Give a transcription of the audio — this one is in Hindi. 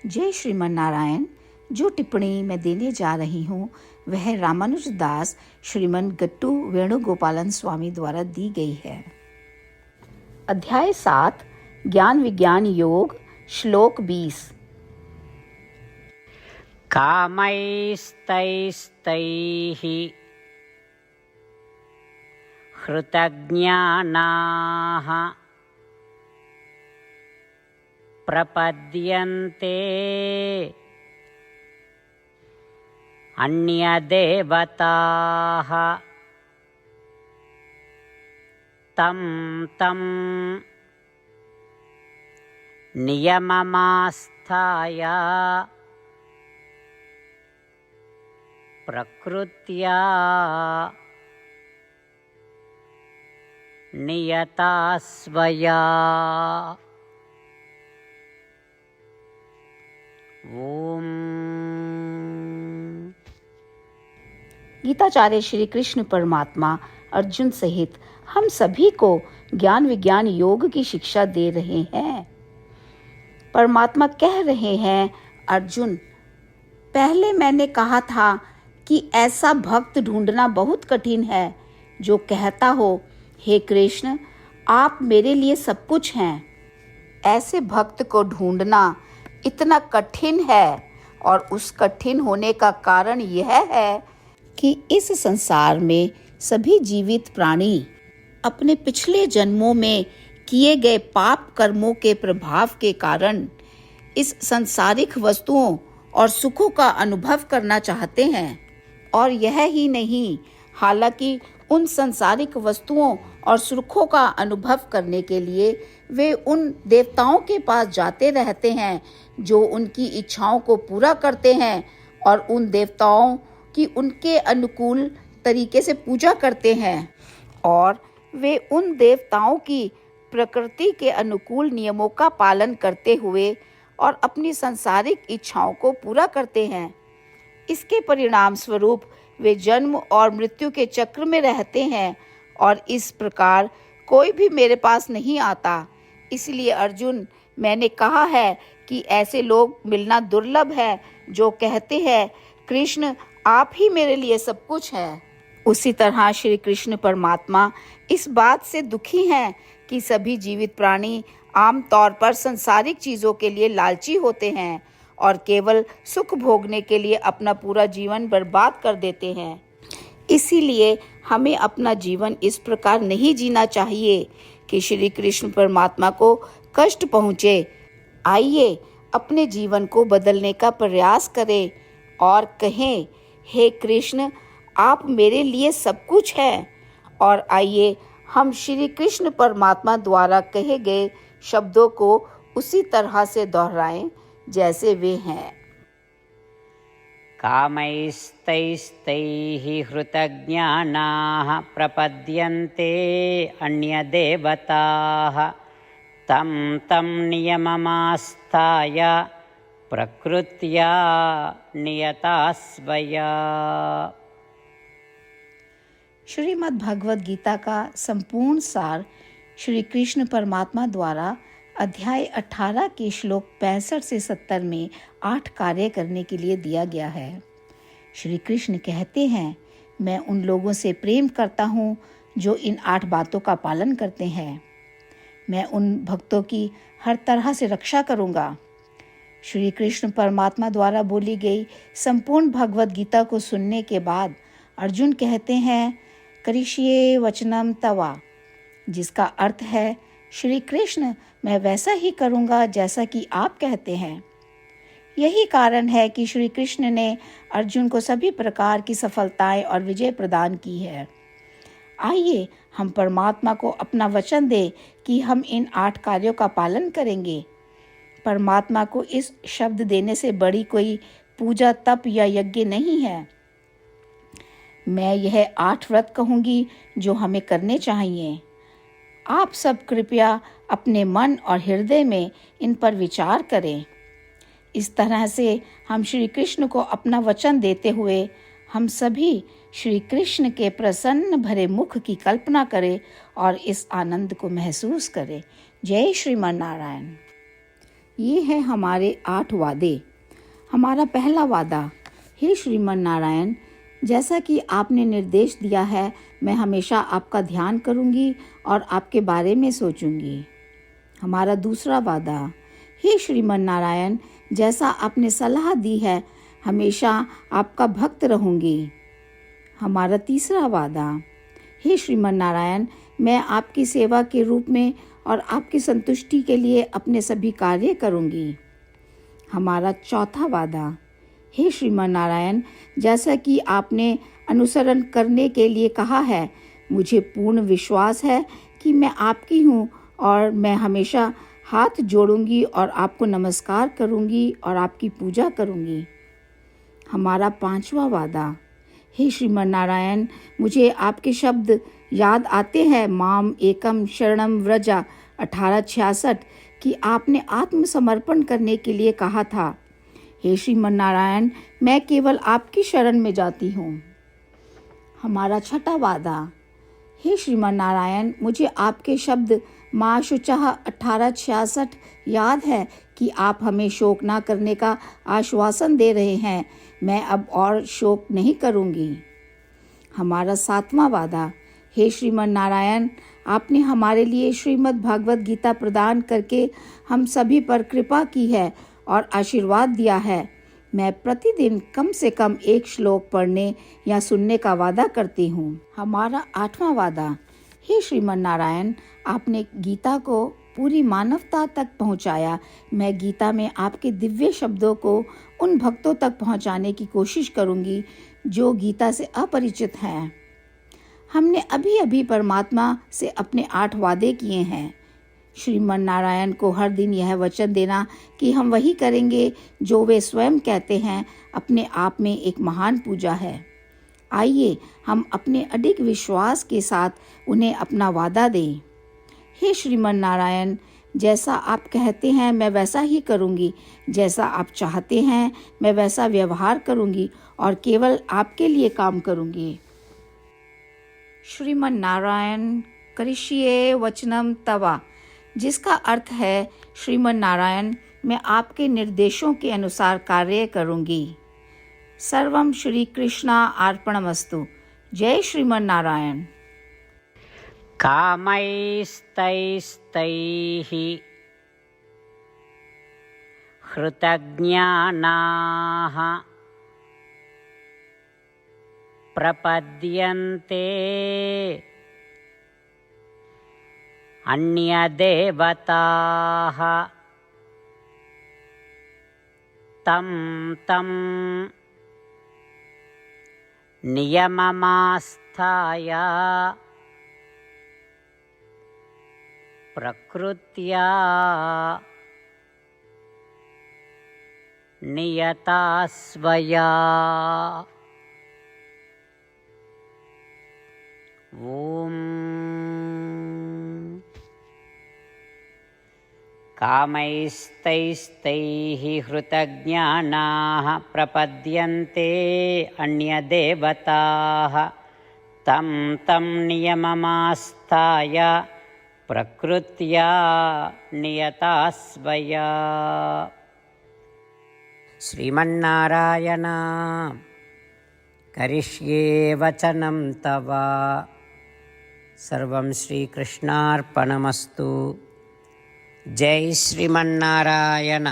जय श्रीमन नारायण। जो टिप्पणी मैं देने जा रही हूँ वह रामानुज दास श्रीमन गट्टू वेणुगोपालन स्वामी द्वारा दी गई है। अध्याय 7 ज्ञान विज्ञान योग श्लोक 20। कामैस्तैस्तैः हृतज्ञानाः प्रपद्यन्ते अन्यदेवताः तं तं नियममास्थाय प्रकृत्या नियता स्वया। ओम। गीताचार्य श्री कृष्ण परमात्मा अर्जुन सहित हम सभी को ज्ञान विज्ञान योग की शिक्षा दे रहे हैं। परमात्मा कह रहे हैं, अर्जुन, पहले मैंने कहा था कि ऐसा भक्त ढूंढना बहुत कठिन है जो कहता हो, हे कृष्ण, आप मेरे लिए सब कुछ हैं। ऐसे भक्त को ढूंढना इतना कठिन है और उस कठिन होने का कारण यह है कि इस संसार में सभी जीवित प्राणी अपने पिछले जन्मों में किए गए पाप कर्मों के प्रभाव के कारण इस सांसारिक वस्तुओं और सुखों का अनुभव करना चाहते हैं। और यह ही नहीं, हालांकि उन सांसारिक वस्तुओं और सुखों का अनुभव करने के लिए वे उन देवताओं के पास जाते रहते हैं जो उनकी इच्छाओं को पूरा करते हैं और उन देवताओं की उनके अनुकूल तरीके से पूजा करते हैं और वे उन देवताओं की प्रकृति के अनुकूल नियमों का पालन करते हुए और अपनी सांसारिक इच्छाओं को पूरा करते हैं। इसके परिणाम स्वरूप वे जन्म और मृत्यु के चक्र में रहते हैं और इस प्रकार कोई भी मेरे पास नहीं आता। इसलिए अर्जुन, मैंने कहा है कि ऐसे लोग मिलना दुर्लभ है जो कहते हैं, कृष्ण, आप ही मेरे लिए सब कुछ है। उसी तरह श्री कृष्ण परमात्मा इस बात से दुखी हैं कि सभी जीवित प्राणी आमतौर पर सांसारिक चीजों के लिए लालची होते हैं और केवल सुख भोगने के लिए अपना पूरा जीवन बर्बाद कर देते हैं। इसीलिए हमें अपना जीवन इस प्रकार नहीं जीना चाहिए कि श्री कृष्ण परमात्मा को कष्ट पहुँचे। आइए अपने जीवन को बदलने का प्रयास करें और कहें, हे कृष्ण, आप मेरे लिए सब कुछ हैं। और आइए हम श्री कृष्ण परमात्मा द्वारा कहे गए शब्दों को उसी तरह से दोहराएं जैसे वे हैं। कामैस्तैस्तैः हृतज्ञानाः प्रपद्यन्ते अन्यदेवताः तं तं नियममास्थाय प्रकृत्या नियता स्वया। श्रीमद् भगवद गीता का संपूर्ण सार श्री कृष्ण परमात्मा द्वारा अध्याय 18 के श्लोक 65 से 70 में 8 कार्य करने के लिए दिया गया है। श्री कृष्ण कहते हैं, मैं उन लोगों से प्रेम करता हूँ जो इन 8 बातों का पालन करते हैं। मैं उन भक्तों की हर तरह से रक्षा करूँगा। श्री कृष्ण परमात्मा द्वारा बोली गई संपूर्ण भगवद गीता को सुनने के बाद अर्जुन कहते हैं, करिष्ये वचनम तवा, जिसका अर्थ है, श्री कृष्ण, मैं वैसा ही करूँगा जैसा कि आप कहते हैं। यही कारण है कि श्री कृष्ण ने अर्जुन को सभी प्रकार की सफलताएं और विजय प्रदान की है। आइए हम परमात्मा को अपना वचन दें कि हम इन 8 कार्यों का पालन करेंगे। परमात्मा को इस शब्द देने से बड़ी कोई पूजा, तप या यज्ञ नहीं है। मैं यह 8 व्रत कहूँगी जो हमें करने चाहिए। आप सब कृपया अपने मन और हृदय में इन पर विचार करें। इस तरह से हम श्री कृष्ण को अपना वचन देते हुए हम सभी श्री कृष्ण के प्रसन्न भरे मुख की कल्पना करें और इस आनंद को महसूस करें। जय श्रीमन नारायण। ये है हमारे 8 वादे। हमारा पहला वादा, हे श्रीमन नारायण, जैसा कि आपने निर्देश दिया है, मैं हमेशा आपका ध्यान करूंगी और आपके बारे में सोचूंगी। हमारा दूसरा वादा, हे श्रीमन नारायण, जैसा आपने सलाह दी है, हमेशा आपका भक्त रहूंगी। हमारा तीसरा वादा, हे श्रीमन नारायण, मैं आपकी सेवा के रूप में और आपकी संतुष्टि के लिए अपने सभी कार्य करूंगी। हमारा चौथा वादा, हे श्रीमन नारायण, जैसा कि आपने अनुसरण करने के लिए कहा है, मुझे पूर्ण विश्वास है कि मैं आपकी हूँ और मैं हमेशा हाथ जोड़ूंगी और आपको नमस्कार करूंगी और आपकी पूजा करूंगी। हमारा पांचवा वादा, हे श्रीमन नारायण, मुझे आपके शब्द याद आते हैं, माम एकम शरणम व्रजा 1866, कि आपने आत्मसमर्पण करने के लिए कहा था। हे श्रीमन नारायण, मैं केवल आपकी शरण में जाती हूँ। हमारा छठा वादा, हे श्रीमन नारायण, मुझे आपके शब्द माँ शुचः 1866 याद है कि आप हमें शोक ना करने का आश्वासन दे रहे हैं। मैं अब और शोक नहीं करूँगी। हमारा सातवां वादा, हे श्रीमन नारायण, आपने हमारे लिए श्रीमद् भागवत गीता प्रदान करके हम सभी पर कृपा की है और आशीर्वाद दिया है। मैं प्रतिदिन कम से कम 1 श्लोक पढ़ने या सुनने का वादा करती हूँ। हमारा 8वां वादा, हे श्रीमन नारायण, आपने गीता को पूरी मानवता तक पहुँचाया। मैं गीता में आपके दिव्य शब्दों को उन भक्तों तक पहुँचाने की कोशिश करूँगी जो गीता से अपरिचित हैं। हमने अभी अभी परमात्मा से अपने 8 वादे किए हैं। श्रीमन नारायण को हर दिन यह वचन देना कि हम वही करेंगे जो वे स्वयं कहते हैं, अपने आप में एक महान पूजा है। आइए हम अपने अडिग विश्वास के साथ उन्हें अपना वादा दें। हे श्रीमन नारायण, जैसा आप कहते हैं मैं वैसा ही करूँगी, जैसा आप चाहते हैं मैं वैसा व्यवहार करूँगी और केवल आपके लिए काम करूँगी। श्रीमन नारायण करिष्ये वचनम तवा, जिसका अर्थ है, श्रीमन नारायण, मैं आपके निर्देशों के अनुसार कार्य करूँगी। सर्वम श्री कृष्णा अर्पणमस्तु। जय श्रीमन नारायण। कामैस्तैस्तैः हृतज्ञानाः प्रपद्यन्ते अन्यदेवताः तं तं नियममास्थाय प्रकृत्या नियता स्वया। ॐ कामैस्तैस्तैः हृतज्ञानाः प्रपद्यन्ते अन्यदेवताः तं तं नियममास्थाय प्रकृत्या नियता स्वया। श्रीमन्नारायण करिष्ये वचनं तव। सर्वं श्रीकृष्णार्पणमस्तु। जय श्रीमन्नारायण।